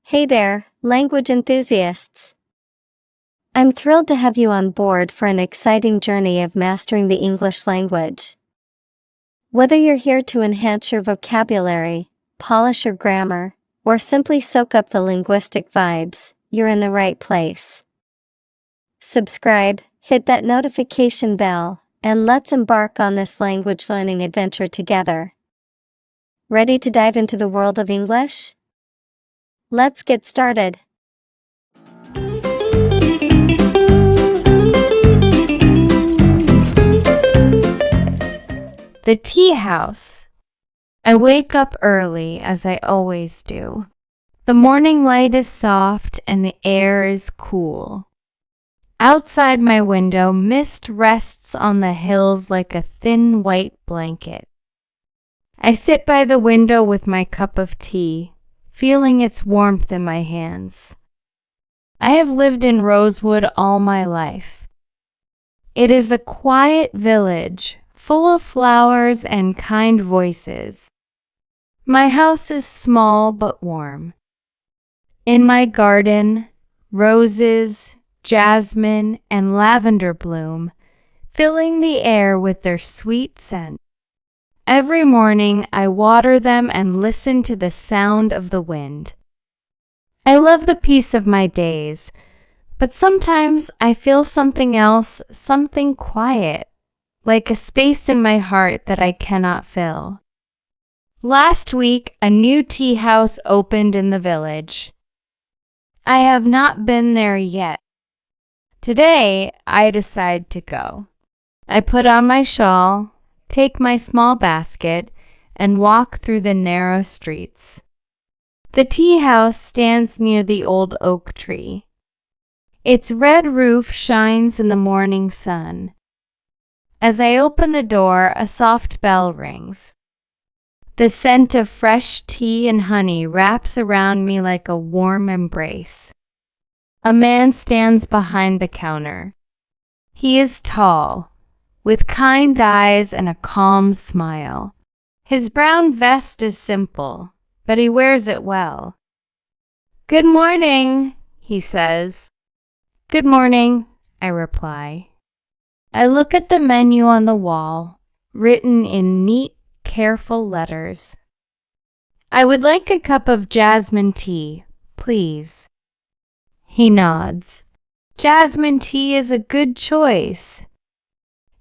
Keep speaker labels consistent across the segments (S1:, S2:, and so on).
S1: Hey there, language enthusiasts! I'm thrilled to have you on board for an exciting journey of mastering the English language. Whether you're here to enhance your vocabulary, polish your grammar, or simply soak up the linguistic vibes, you're in the right place. Subscribe, hit that notification bell, and let's embark on this language learning adventure together. Ready to dive into the world of English? Let's get started.
S2: The tea house. I wake up early, as I always do. The morning light is soft and the air is cool. Outside my window, mist rests on the hills like a thin white blanket. I sit by the window with my cup of tea, feeling its warmth in my hands. I have lived in Rosewood all my life. It is a quiet village, full of flowers and kind voices. My house is small but warm. In my garden, roses, jasmine, and lavender bloom, filling the air with their sweet scent. Every morning I water them and listen to the sound of the wind. I love the peace of my days, but sometimes I feel something else, something quiet, like a space in my heart that I cannot fill. Last week, a new tea house opened in the village. I have not been there yet. Today, I decide to go. I put on my shawl, take my small basket, and walk through the narrow streets. The tea house stands near the old oak tree. Its red roof shines in the morning sun. As I open the door, a soft bell rings. The scent of fresh tea and honey wraps around me like a warm embrace. A man stands behind the counter. He is tall, with kind eyes and a calm smile. His brown vest is simple, but he wears it well. "Good morning," he says. "Good morning," I reply. I look at the menu on the wall, written in neat, careful letters. "I would like a cup of jasmine tea, please." He nods. Jasmine tea is a good choice.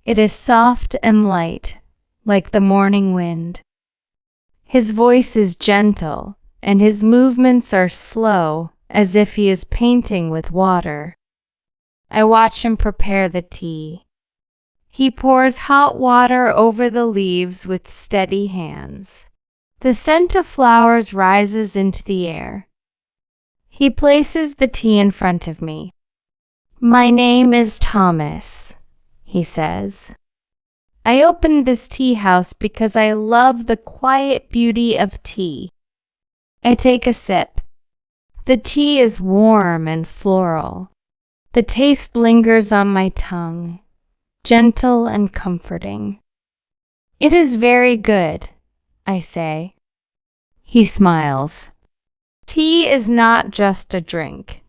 S2: It is soft and light, like the morning wind. His voice is gentle, and his movements are slow, as if he is painting with water. I watch him prepare the tea. He pours hot water over the leaves with steady hands. The scent of flowers rises into the air. He places the tea in front of me. "My name is Thomas," he says. I opened this tea house because I love the quiet beauty of tea. I take a sip. The tea is warm and floral. The taste lingers on my tongue, gentle and comforting. "It is very good," I say. He smiles. Tea is not just a drink.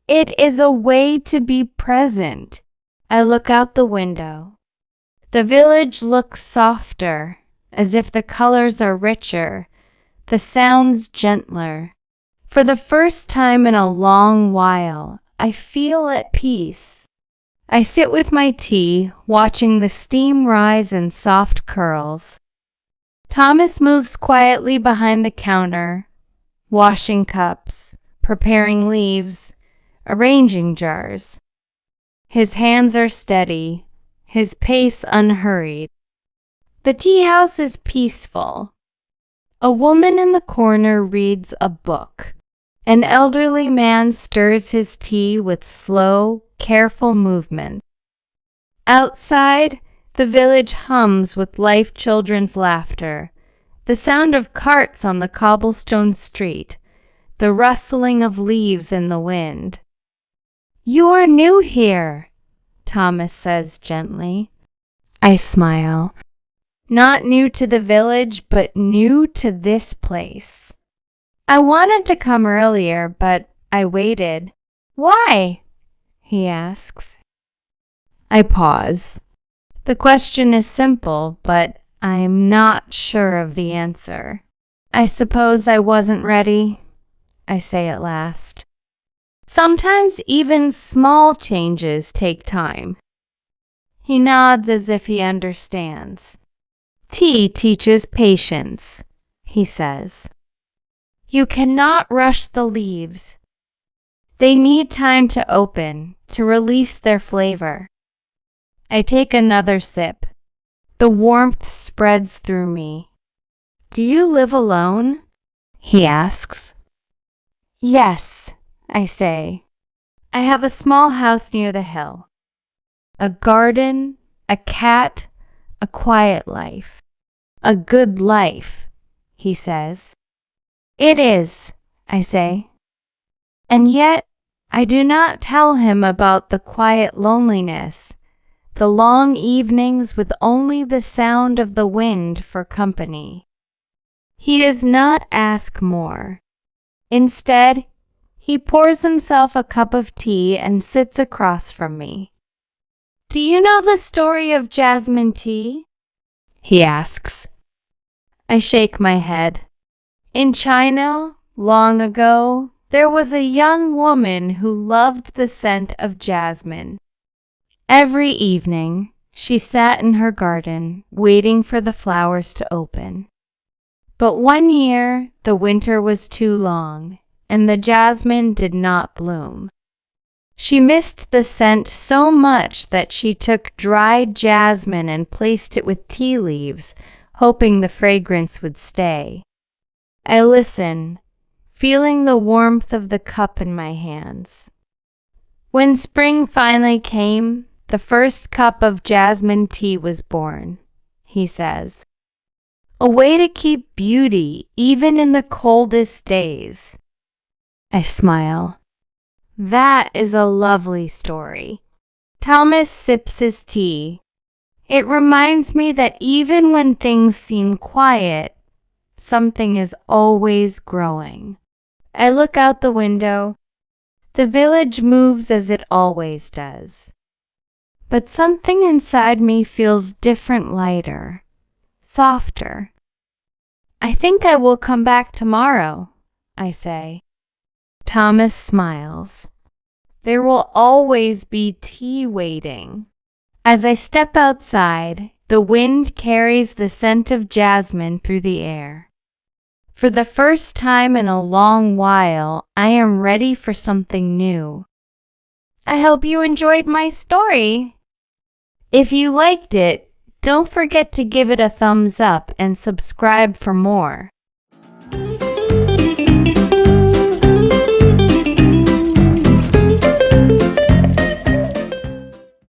S2: It is a way to be present. I look out the window. The village looks softer, as if the colors are richer, the sounds gentler. For the first time in a long while, I feel at peace. I sit with my tea, watching the steam rise in soft curls. Thomas moves quietly behind the counter, washing cups, preparing leaves, arranging jars. His hands are steady, his pace unhurried. The tea house is peaceful. A woman in the corner reads a book. An elderly man stirs his tea with slow, careful movement. Outside, the village hums with life children's laughter, the sound of carts on the cobblestone street, the rustling of leaves in the wind. "You are new here," Thomas says gently. I smile. Not new to the village, but new to this place. I wanted to come earlier, but I waited. Why? He asks. I pause. The question is simple, but I'm not sure of the answer. I suppose I wasn't ready, I say at last. Sometimes even small changes take time. He nods as if he understands. Tea teaches patience, he says. You cannot rush the leaves. They need time to open, to release their flavor. I take another sip. The warmth spreads through me. Do you live alone? He asks. Yes, I say. I have a small house near the hill. A garden, a cat, a quiet life. A good life, he says. It is, I say. And yet, I do not tell him about the quiet loneliness, the long evenings with only the sound of the wind for company. He does not ask more. Instead, he pours himself a cup of tea and sits across from me. Do you know the story of jasmine tea? He asks. I shake my head. In China, long ago, there was a young woman who loved the scent of jasmine. Every evening, she sat in her garden, waiting for the flowers to open. But one year, the winter was too long, and the jasmine did not bloom. She missed the scent so much that she took dried jasmine and placed it with tea leaves, hoping the fragrance would stay. I listen, feeling the warmth of the cup in my hands. When spring finally came, the first cup of jasmine tea was born, he says. A way to keep beauty even in the coldest days. I smile. That is a lovely story. Thomas sips his tea. It reminds me that even when things seem quiet, something is always growing. I look out the window. The village moves as it always does. But something inside me feels different, lighter, softer. I think I will come back tomorrow, I say. Thomas smiles. There will always be tea waiting. As I step outside, the wind carries the scent of jasmine through the air. For the first time in a long while, I am ready for something new. I hope you enjoyed my story. If you liked it, don't forget to give it a thumbs up and subscribe for more.